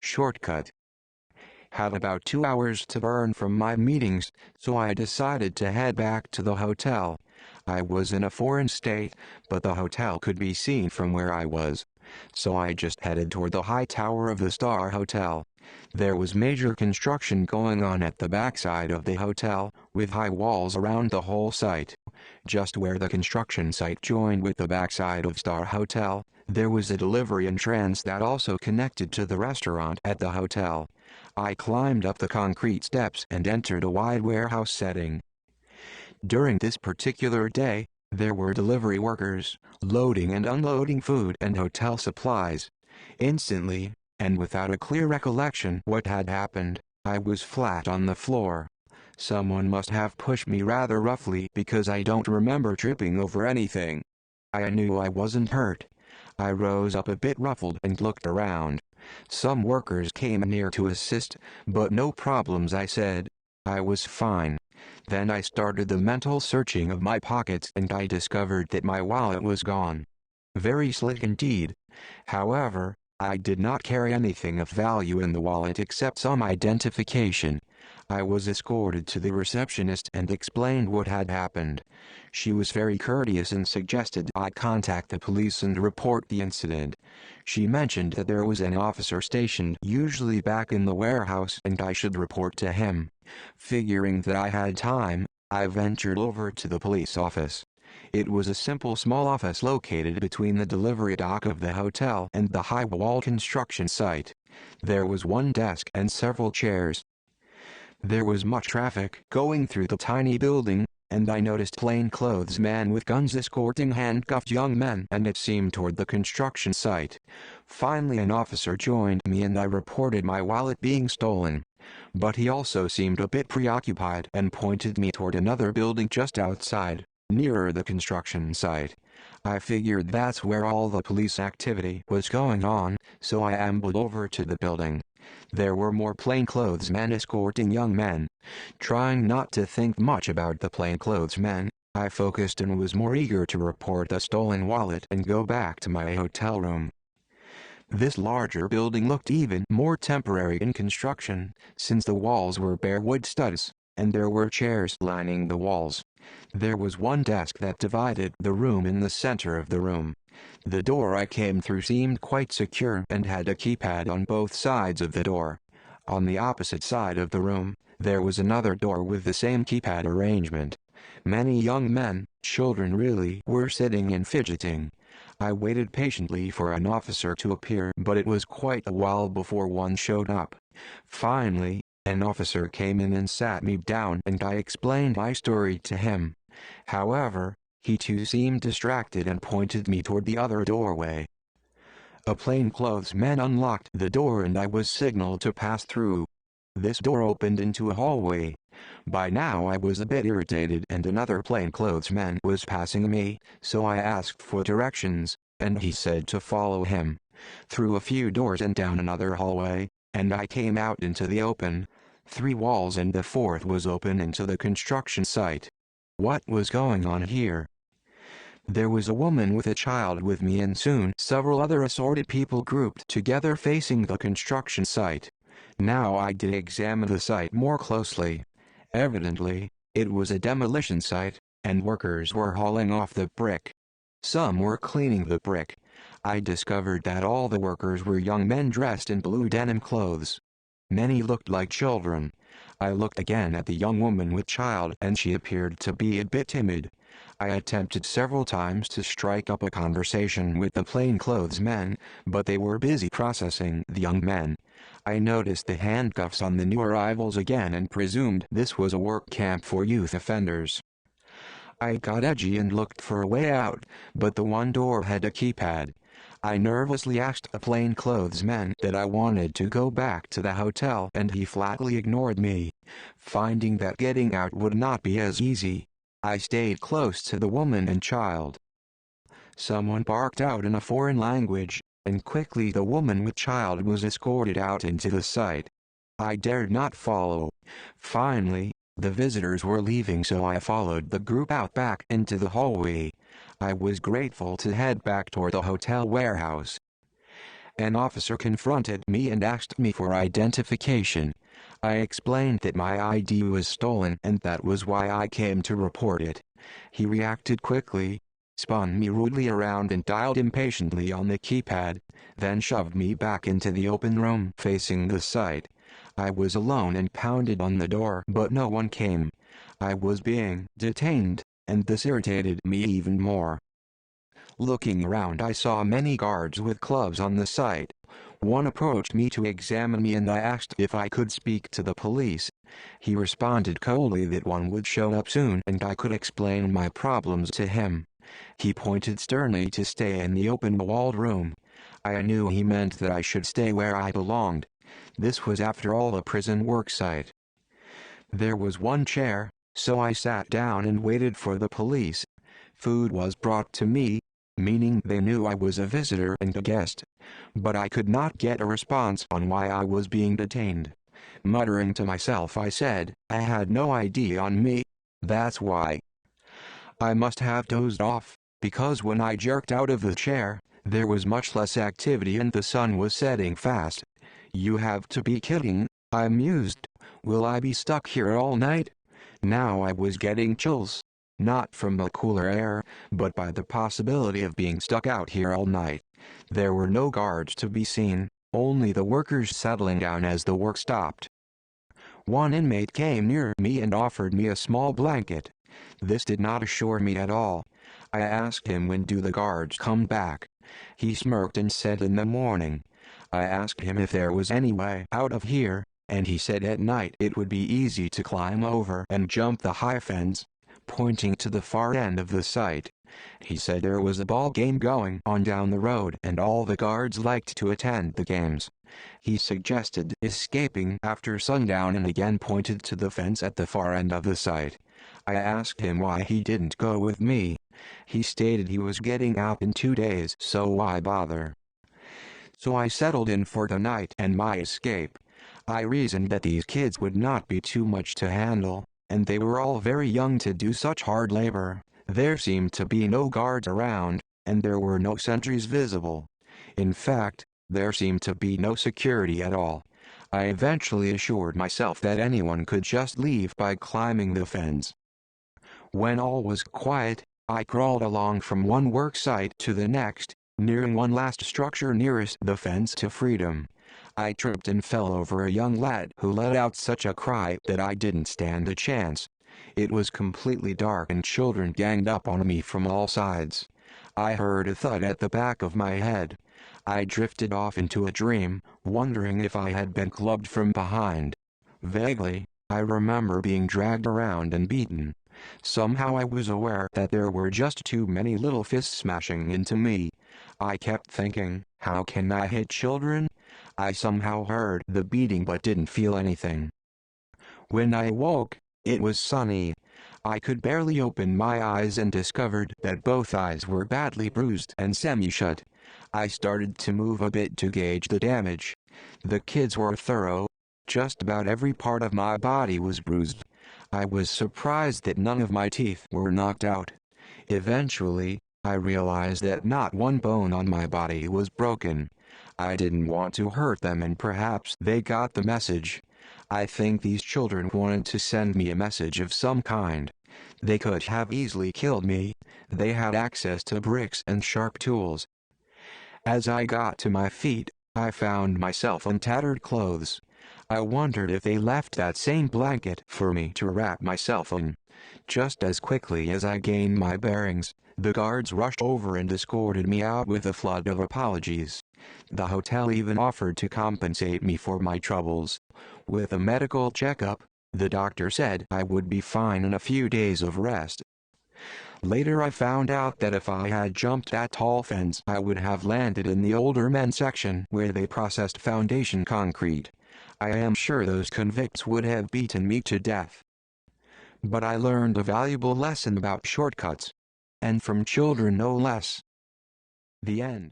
Shortcut. Had about 2 hours to burn from my meetings, so I decided to head back to the hotel. I was in a foreign state, but the hotel could be seen from where I was. So I just headed toward the high tower of the Star Hotel. There was major construction going on at the backside of the hotel, with high walls around the whole site. Just where the construction site joined with the backside of Star Hotel, there was a delivery entrance that also connected to the restaurant at the hotel. I climbed up the concrete steps and entered a wide warehouse setting. During this particular day, there were delivery workers, loading and unloading food and hotel supplies. Instantly, and without a clear recollection what had happened, I was flat on the floor. Someone must have pushed me rather roughly because I don't remember tripping over anything. I knew I wasn't hurt. I rose up a bit ruffled and looked around. Some workers came near to assist, but no problems, I said. I was fine. Then I started the mental searching of my pockets and I discovered that my wallet was gone. Very slick indeed. However, I did not carry anything of value in the wallet except some identification. I was escorted to the receptionist and explained what had happened. She was very courteous and suggested I contact the police and report the incident. She mentioned that there was an officer stationed usually back in the warehouse and I should report to him. Figuring that I had time, I ventured over to the police office. It was a simple small office located between the delivery dock of the hotel and the high wall construction site. There was one desk and several chairs. There was much traffic going through the tiny building, and I noticed plainclothes men with guns escorting handcuffed young men, and it seemed toward the construction site. Finally an officer joined me and I reported my wallet being stolen. But he also seemed a bit preoccupied and pointed me toward another building just outside, nearer the construction site. I figured that's where all the police activity was going on, so I ambled over to the building. There were more plainclothes men escorting young men. Trying not to think much about the plainclothes men, I focused and was more eager to report the stolen wallet and go back to my hotel room. This larger building looked even more temporary in construction, since the walls were bare wood studs, and there were chairs lining the walls. There was one desk that divided the room in the center of the room. The door I came through seemed quite secure and had a keypad on both sides of the door. On the opposite side of the room, there was another door with the same keypad arrangement. Many young men, children really, were sitting and fidgeting. I waited patiently for an officer to appear, but it was quite a while before one showed up. Finally, an officer came in and sat me down and I explained my story to him. However, he too seemed distracted and pointed me toward the other doorway. A plainclothes man unlocked the door and I was signaled to pass through. This door opened into a hallway. By now I was a bit irritated and another plainclothes man was passing me, so I asked for directions, and he said to follow him. Through a few doors and down another hallway, and I came out into the open. 3 walls and the 4th was open into the construction site. What was going on here? There was a woman with a child with me and soon several other assorted people grouped together facing the construction site. Now I did examine the site more closely. Evidently, it was a demolition site, and workers were hauling off the brick. Some were cleaning the brick. I discovered that all the workers were young men dressed in blue denim clothes. Many looked like children. I looked again at the young woman with child and she appeared to be a bit timid. I attempted several times to strike up a conversation with the plainclothes men, but they were busy processing the young men. I noticed the handcuffs on the new arrivals again and presumed this was a work camp for youth offenders. I got edgy and looked for a way out, but the one door had a keypad. I nervously asked a plainclothes man that I wanted to go back to the hotel and he flatly ignored me. Finding that getting out would not be as easy, I stayed close to the woman and child. Someone barked out in a foreign language, and quickly the woman with child was escorted out into the site. I dared not follow. Finally, the visitors were leaving, so I followed the group out back into the hallway. I was grateful to head back toward the hotel warehouse. An officer confronted me and asked me for identification. I explained that my ID was stolen and that was why I came to report it. He reacted quickly, spun me rudely around and dialed impatiently on the keypad, then shoved me back into the open room facing the site. I was alone and pounded on the door, but no one came. I was being detained, and this irritated me even more. Looking around, I saw many guards with clubs on the site. One approached me to examine me and I asked if I could speak to the police. He responded coldly that one would show up soon and I could explain my problems to him. He pointed sternly to stay in the open-walled room. I knew he meant that I should stay where I belonged. This was after all a prison worksite. There was one chair, so I sat down and waited for the police. Food was brought to me, meaning they knew I was a visitor and a guest. But I could not get a response on why I was being detained. Muttering to myself, I said, I had no ID on me. That's why. I must have dozed off, because when I jerked out of the chair, there was much less activity and the sun was setting fast. You have to be kidding, I mused. Will I be stuck here all night? Now I was getting chills. Not from the cooler air, but by the possibility of being stuck out here all night. There were no guards to be seen, only the workers settling down as the work stopped. One inmate came near me and offered me a small blanket. This did not assure me at all. I asked him when do the guards come back. He smirked and said in the morning. I asked him if there was any way out of here, and he said at night it would be easy to climb over and jump the high fence, pointing to the far end of the site. He said there was a ball game going on down the road and all the guards liked to attend the games. He suggested escaping after sundown and again pointed to the fence at the far end of the site. I asked him why he didn't go with me. He stated he was getting out in 2 days, so why bother? So I settled in for the night and my escape. I reasoned that these kids would not be too much to handle, and they were all very young to do such hard labor. There seemed to be no guards around, and there were no sentries visible. In fact, there seemed to be no security at all. I eventually assured myself that anyone could just leave by climbing the fence. When all was quiet, I crawled along from one work site to the next, nearing one last structure nearest the fence to freedom. I tripped and fell over a young lad who let out such a cry that I didn't stand a chance. It was completely dark and children ganged up on me from all sides. I heard a thud at the back of my head. I drifted off into a dream, wondering if I had been clubbed from behind. Vaguely, I remember being dragged around and beaten. Somehow I was aware that there were just too many little fists smashing into me. I kept thinking, how can I hit children? I somehow heard the beating but didn't feel anything. When I woke, it was sunny. I could barely open my eyes and discovered that both eyes were badly bruised and semi-shut. I started to move a bit to gauge the damage. The kids were thorough. Just about every part of my body was bruised. I was surprised that none of my teeth were knocked out. Eventually, I realized that not one bone on my body was broken. I didn't want to hurt them and perhaps they got the message. I think these children wanted to send me a message of some kind. They could have easily killed me. They had access to bricks and sharp tools. As I got to my feet, I found myself in tattered clothes. I wondered if they left that same blanket for me to wrap myself in. Just as quickly as I gained my bearings, the guards rushed over and escorted me out with a flood of apologies. The hotel even offered to compensate me for my troubles. With a medical checkup, the doctor said I would be fine in a few days of rest. Later I found out that if I had jumped that tall fence I would have landed in the older men section where they processed foundation concrete. I am sure those convicts would have beaten me to death. But I learned a valuable lesson about shortcuts. And from children no less. The end.